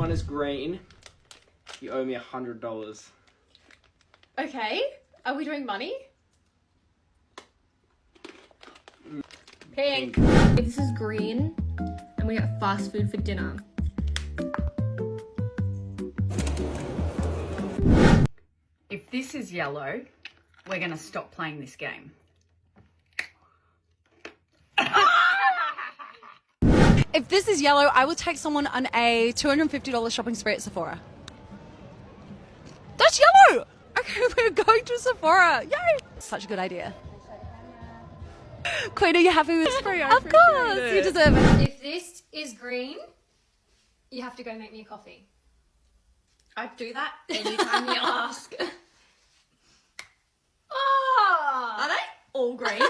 one is green, you owe me $100. Okay. Are we doing money? Pink. This is green, and we got fast food for dinner. If this is yellow, we're going to stop playing this game. If this is yellow, I will take someone on a $250 shopping spree at Sephora. That's yellow! Okay, we're going to Sephora. Yay! Such a good idea. Queen, are you happy with this spree? Of course, you deserve it. If this is green, you have to go make me a coffee. I'd do that anytime you ask. Oh! Are they all green?